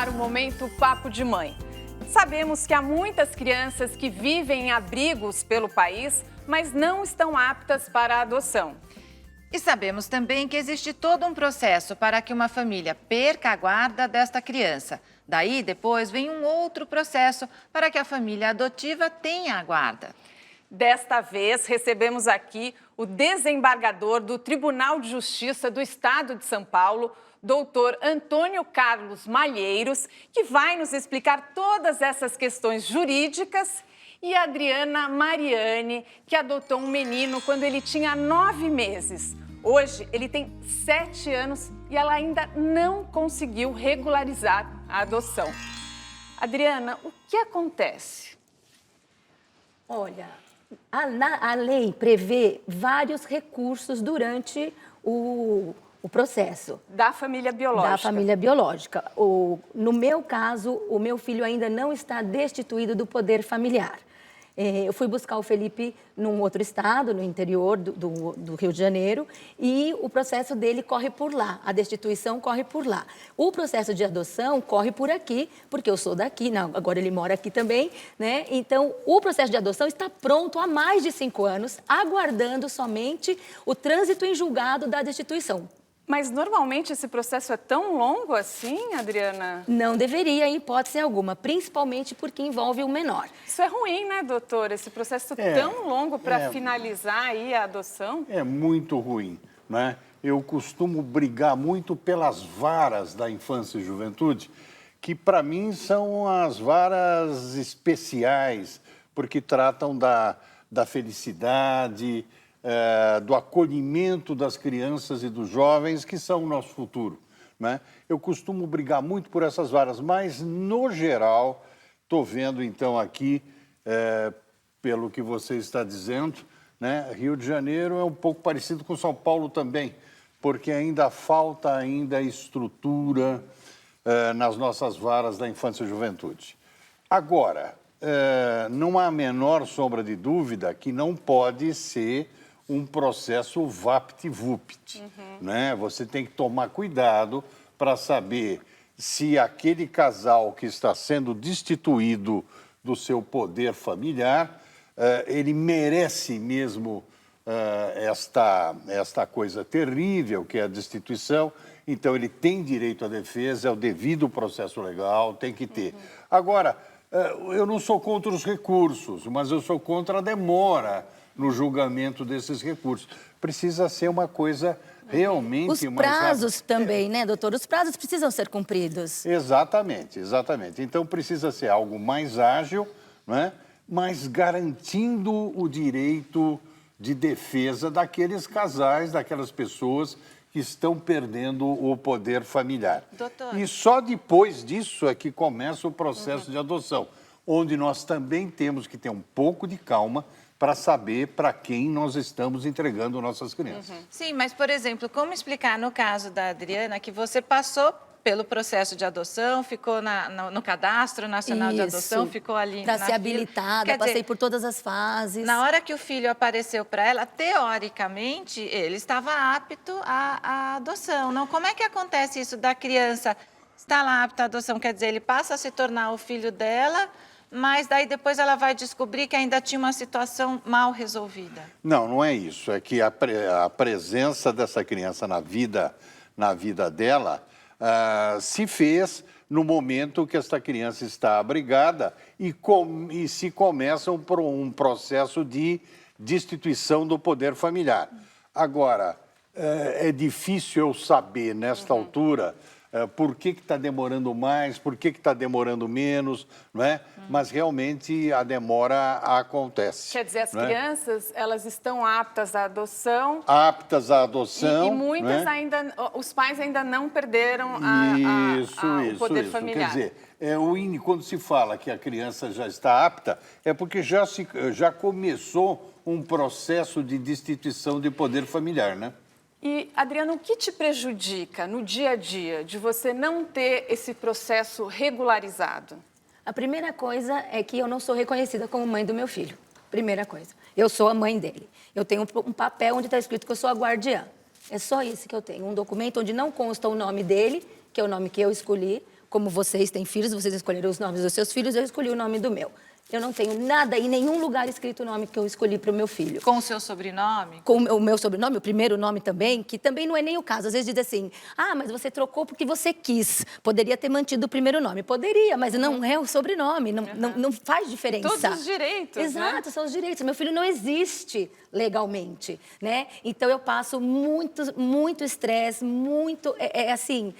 para o momento Papo de Mãe. Sabemos que há muitas crianças que vivem em abrigos pelo país, mas não estão aptas para a adoção. E sabemos também que existe todo um processo para que uma família perca a guarda desta criança. Daí, depois, vem um outro processo para que a família adotiva tenha a guarda. Desta vez, recebemos aqui o desembargador do Tribunal de Justiça do Estado de São Paulo, doutor Antônio Carlos Malheiros, que vai nos explicar todas essas questões jurídicas, e a Adriana Mariani, que adotou um menino quando ele tinha 9 meses. Hoje, ele tem 7 anos e ela ainda não conseguiu regularizar a adoção. Adriana, o que acontece? Olha, a lei prevê vários recursos durante o processo. Da família biológica. Da família biológica. No meu caso, o meu filho ainda não está destituído do poder familiar. Eu fui buscar o Felipe num outro estado, no interior do Rio de Janeiro, e o processo dele corre por lá, a destituição corre por lá. O processo de adoção corre por aqui, porque eu sou daqui, agora ele mora aqui também, né? Então, o processo de adoção está pronto há mais de 5 anos, aguardando somente o trânsito em julgado da destituição. Mas normalmente esse processo é tão longo assim, Adriana? Não deveria, em hipótese alguma, principalmente porque envolve o menor. Isso é ruim, né, doutor? Esse processo tão longo para finalizar aí a adoção? É muito ruim, né? Eu costumo brigar muito pelas varas da infância e juventude, que para mim são as varas especiais, porque tratam da felicidade, do acolhimento das crianças e dos jovens, que são o nosso futuro, né? Eu costumo brigar muito por essas varas, mas, no geral, estou vendo, então, aqui, pelo que você está dizendo, né, Rio de Janeiro é um pouco parecido com São Paulo também, porque ainda falta estrutura nas nossas varas da infância e juventude. Agora, não há a menor sombra de dúvida que não pode ser um processo vapt-vupt, né? Você tem que tomar cuidado para saber se aquele casal que está sendo destituído do seu poder familiar, ele merece mesmo esta coisa terrível que é a destituição. Então, ele tem direito à defesa, é o devido processo legal, tem que ter. Agora, eu não sou contra os recursos, mas eu sou contra a demora no julgamento desses recursos. Precisa ser uma coisa realmente... Os prazos também, né, doutor? Os prazos precisam ser cumpridos. Exatamente, exatamente. Então, precisa ser algo mais ágil, né? Mas garantindo o direito de defesa daqueles casais, daquelas pessoas que estão perdendo o poder familiar. Doutor. E só depois disso é que começa o processo de adoção, onde nós também temos que ter um pouco de calma para saber para quem nós estamos entregando nossas crianças. Sim, mas, por exemplo, como explicar no caso da Adriana que você passou pelo processo de adoção, ficou no Cadastro Nacional de Adoção, ficou ali para ser habilitada, passei por todas as fases. Na hora que o filho apareceu para ela, teoricamente, ele estava apto à adoção. Não? Como é que acontece isso da criança estar lá apta à adoção? Quer dizer, ele passa a se tornar o filho dela, mas daí depois ela vai descobrir que ainda tinha uma situação mal resolvida. Não, não é isso. É que a presença dessa criança na vida dela se fez no momento que esta criança está abrigada e se começa um processo de destituição do poder familiar. Agora, é difícil eu saber, nesta altura, por que está demorando mais, por que está demorando menos, não é? Mas realmente a demora acontece. Quer dizer, as crianças, elas estão aptas à adoção. Aptas à adoção. E muitas ainda, os pais ainda não perderam o poder familiar. Quer dizer, quando se fala que a criança já está apta, é porque já começou um processo de destituição de poder familiar, né? E, Adriana, o que te prejudica no dia a dia de você não ter esse processo regularizado? A primeira coisa é que eu não sou reconhecida como mãe do meu filho. Primeira coisa. Eu sou a mãe dele. Eu tenho um papel onde está escrito que eu sou a guardiã. É só isso que eu tenho. Um documento onde não consta o nome dele, que é o nome que eu escolhi, como vocês têm filhos, vocês escolheram os nomes dos seus filhos, eu escolhi o nome do meu. Eu não tenho nada em nenhum lugar escrito o nome que eu escolhi para o meu filho. Com o seu sobrenome? Com o meu sobrenome, o primeiro nome também, que também não é nem o caso. Às vezes diz assim, mas você trocou porque você quis. Poderia ter mantido o primeiro nome. Poderia, mas não é o sobrenome, não faz diferença. Todos os direitos, Exato, são os direitos. Meu filho não existe legalmente, né? Então, eu passo muito estresse, assim...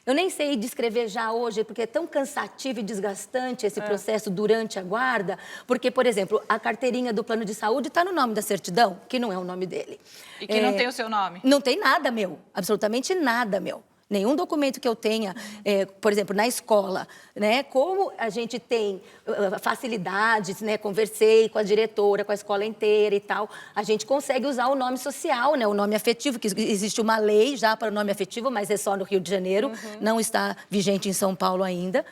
Eu nem sei descrever já hoje, porque é tão cansativo e desgastante esse processo durante a guarda, porque, por exemplo, a carteirinha do plano de saúde está no nome da certidão, que não é o nome dele. E que não tem o seu nome? Não tem nada meu, absolutamente nada meu. Nenhum documento que eu tenha, por exemplo, na escola, né? Como a gente tem facilidades, né? Conversei com a diretora, com a escola inteira e tal, a gente consegue usar o nome social, né? O nome afetivo, que existe uma lei já para o nome afetivo, mas é só no Rio de Janeiro, não está vigente em São Paulo ainda.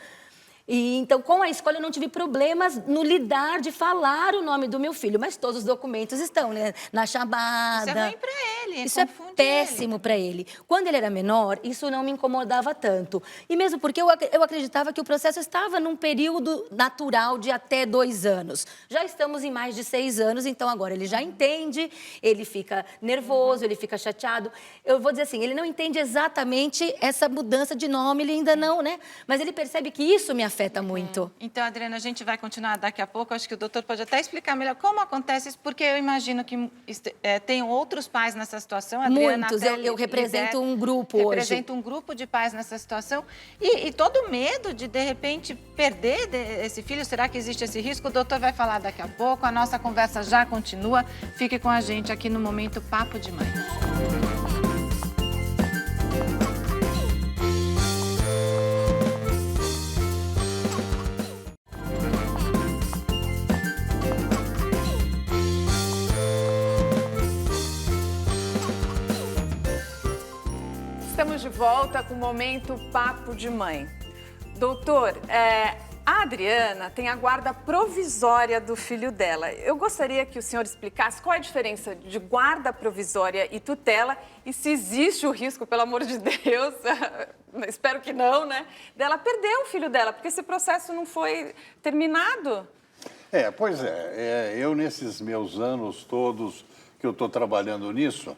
E, então, com a escola, eu não tive problemas no lidar de falar o nome do meu filho, mas todos os documentos estão, né, na chamada. Isso é ruim para ele, isso é péssimo para ele. Quando ele era menor, isso não me incomodava tanto. E mesmo porque eu acreditava que o processo estava num período natural de até 2 anos. Já estamos em mais de 6 anos, então agora ele já entende, ele fica nervoso, ele fica chateado. Eu vou dizer assim, ele não entende exatamente essa mudança de nome, ele ainda não, né? Mas ele percebe que isso me afeta muito. Então, Adriana, a gente vai continuar daqui a pouco. Acho que o doutor pode até explicar melhor como acontece isso, porque eu imagino que tem outros pais nessa situação. Adriana, muitos. Eu represento um grupo hoje. Represento um grupo de pais nessa situação. E todo medo de repente, perder esse filho. Será que existe esse risco? O doutor vai falar daqui a pouco. A nossa conversa já continua. Fique com a gente aqui no Momento Papo de Mãe. Estamos de volta com o Momento Papo de Mãe. Doutor, a Adriana tem a guarda provisória do filho dela. Eu gostaria que o senhor explicasse qual é a diferença de guarda provisória e tutela e se existe o risco, pelo amor de Deus, espero que não, né, dela perder o filho dela, porque esse processo não foi terminado. Pois é. Eu, nesses meus anos todos que eu estou trabalhando nisso,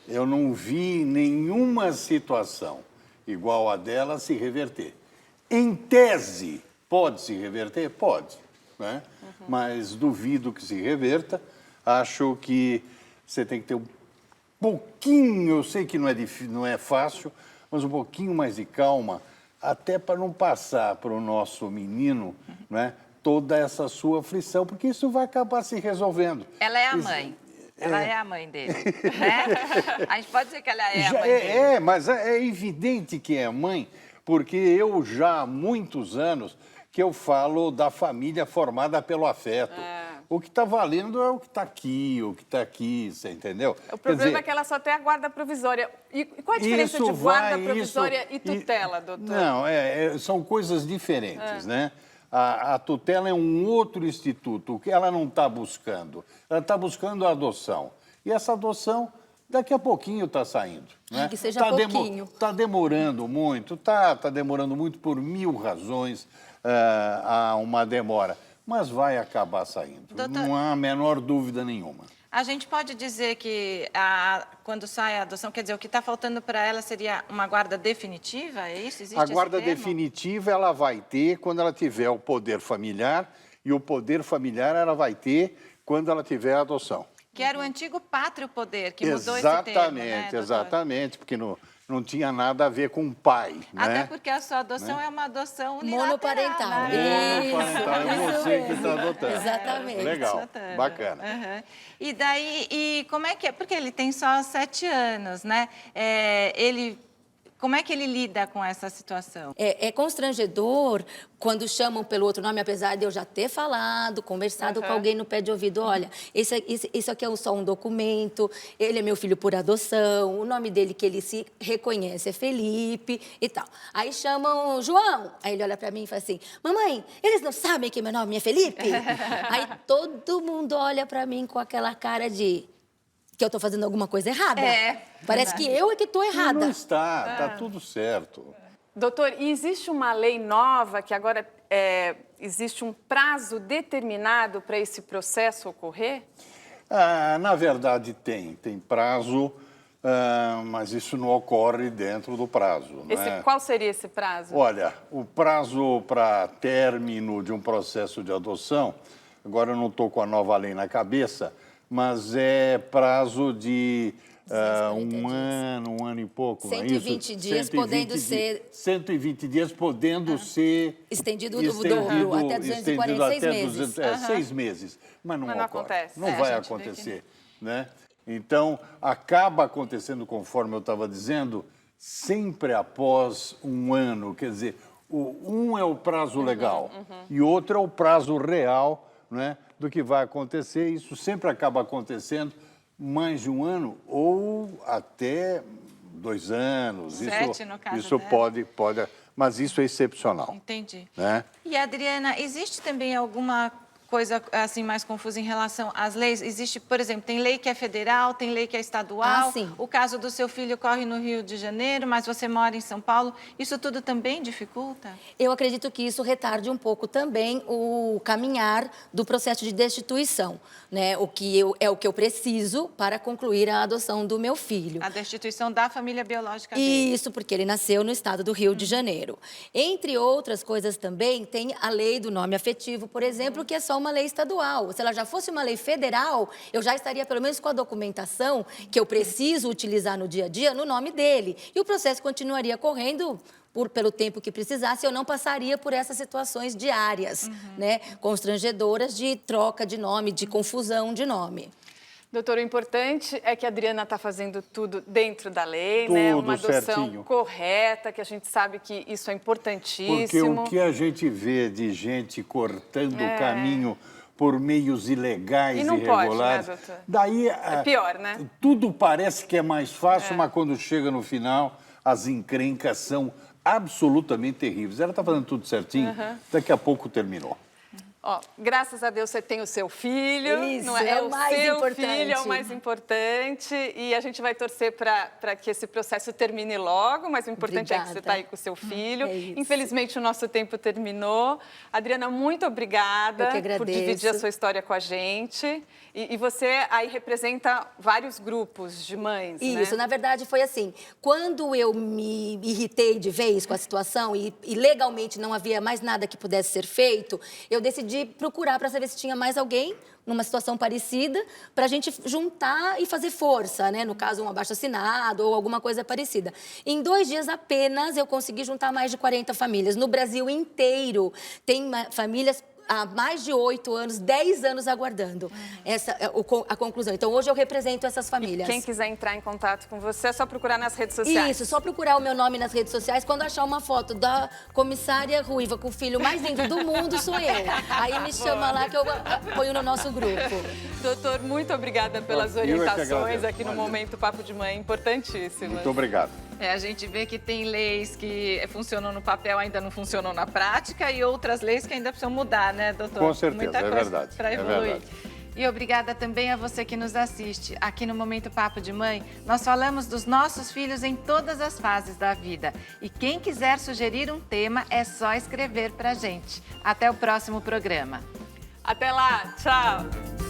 eu não vi nenhuma situação igual a dela se reverter. Em tese, pode se reverter? Pode, né? Mas duvido que se reverta. Acho que você tem que ter um pouquinho, eu sei que não é fácil, mas um pouquinho mais de calma, até para não passar para o nosso menino, né, toda essa sua aflição, porque isso vai acabar se resolvendo. Ela é a mãe. Ela é a mãe dele, né? A gente pode dizer que ela é a mãe dele. Mas é evidente que é mãe, porque eu já há muitos anos que eu falo da família formada pelo afeto. O que está valendo é o que está aqui, você entendeu? O problema é que ela só tem a guarda provisória. E qual a diferença de guarda provisória e tutela, doutor? Não, são coisas diferentes, né? A tutela é um outro instituto. O que ela não está buscando? Ela está buscando a adoção. E essa adoção, daqui a pouquinho está saindo. Né? Que seja pouquinho. Está demorando muito, está demorando muito por 1000 razões, há uma demora. Mas vai acabar saindo, Doutor, não há a menor dúvida nenhuma. A gente pode dizer que quando sai a adoção, quer dizer, o que está faltando para ela seria uma guarda definitiva? É isso? Existe A guarda esse termo? definitiva ela vai ter quando ela tiver o poder familiar, e o poder familiar ela vai ter quando ela tiver a adoção. Que era o antigo pátrio poder, que mudou esse termo, né, doutor? Exatamente, porque não tinha nada a ver com o pai, Até né? porque a sua adoção é uma adoção unilateral. Monoparental. Né? Monoparental, é você que está adotando. Exatamente. Legal, Adotando. bacana. Uhum. E daí, como é que é? Porque ele tem só 7 anos, né? Como é que ele lida com essa situação? É constrangedor quando chamam pelo outro nome, apesar de eu já ter falado, conversado com alguém no pé de ouvido. Olha, isso aqui é só um documento, ele é meu filho por adoção, o nome dele que ele se reconhece é Felipe e tal. Aí chamam João, aí ele olha pra mim e fala assim, mamãe, eles não sabem que meu nome é Felipe? Aí todo mundo olha pra mim com aquela cara de... que eu estou fazendo alguma coisa errada. Parece que eu é que estou errada. Não está, está tudo certo. Doutor, e existe uma lei nova que agora existe um prazo determinado para esse processo ocorrer? Na verdade, tem prazo, mas isso não ocorre dentro do prazo. Né? Qual seria esse prazo? Olha, o prazo para término de um processo de adoção, agora eu não estou com a nova lei na cabeça, mas é prazo de um ano e pouco. 120 dias podendo ser... 120 dias podendo ser... Estendido até 246 meses. 6 meses. Mas não acontece. Não vai acontecer. Né? Então, acaba acontecendo, conforme eu estava dizendo, sempre após um ano. Quer dizer, um é o prazo legal e outro é o prazo real, né, do que vai acontecer. Isso sempre acaba acontecendo mais de um ano ou até 2 anos. 7, no caso isso dela. pode, mas isso é excepcional. Entendi. Né? E, Adriana, existe também alguma coisa assim mais confusa em relação às leis? Existe, por exemplo, tem lei que é federal, tem lei que é estadual. Sim. O caso do seu filho ocorre no Rio de Janeiro, mas você mora em São Paulo. Isso tudo também dificulta? Eu acredito que isso retarde um pouco também o caminhar do processo de destituição, né? É o que eu preciso para concluir a adoção do meu filho. A destituição da família biológica dele. Isso, porque ele nasceu no estado do Rio de Janeiro. Entre outras coisas também, tem a lei do nome afetivo, por exemplo, que é só uma lei estadual. Se ela já fosse uma lei federal, eu já estaria pelo menos com a documentação que eu preciso utilizar no dia a dia no nome dele. E o processo continuaria correndo pelo tempo que precisasse, eu não passaria por essas situações diárias, né, constrangedoras de troca de nome, de confusão de nome. Doutor, o importante é que a Adriana está fazendo tudo dentro da lei, né? Uma adoção certinho. correta, que a gente sabe que isso é importantíssimo. Porque o que a gente vê de gente cortando o caminho por meios ilegais e irregulares, pode, né, doutor? Daí é pior, né? Tudo parece que é mais fácil, mas quando chega no final, as encrencas são absolutamente terríveis. Ela está fazendo tudo certinho, daqui a pouco terminou. Ó, graças a Deus você tem o seu filho. Isso, não é o mais seu importante. filho é o mais importante. E a gente vai torcer para que esse processo termine logo, mas o importante é que você está aí com o seu filho. Infelizmente, o nosso tempo terminou. Adriana, muito obrigada por dividir a sua história com a gente. E você aí representa vários grupos de mães, Isso, né? Na verdade, foi assim. Quando eu me irritei de vez com a situação e legalmente não havia mais nada que pudesse ser feito, eu decidi procurar para saber se tinha mais alguém numa situação parecida, para a gente juntar e fazer força, né? No caso, um abaixo-assinado ou alguma coisa parecida. Em 2 dias apenas, eu consegui juntar mais de 40 famílias. No Brasil inteiro, tem famílias há mais de 8 anos, 10 anos aguardando a conclusão. Então, hoje eu represento essas famílias. E quem quiser entrar em contato com você, é só procurar nas redes sociais. Isso, só procurar o meu nome nas redes sociais. Quando achar uma foto da comissária ruiva com o filho mais lindo do mundo, sou eu. Aí me chama lá que eu ponho no nosso grupo. Doutor, muito obrigada pelas orientações aqui no Momento Papo de Mãe, importantíssimas. Muito obrigado. A gente vê que tem leis que funcionam no papel, ainda não funcionam na prática, e outras leis que ainda precisam mudar, né, doutor? Com certeza, Muita é coisa verdade. para evoluir. É verdade. E obrigada também a você que nos assiste. Aqui no Momento Papo de Mãe, nós falamos dos nossos filhos em todas as fases da vida. E quem quiser sugerir um tema, é só escrever pra gente. Até o próximo programa. Até lá, tchau!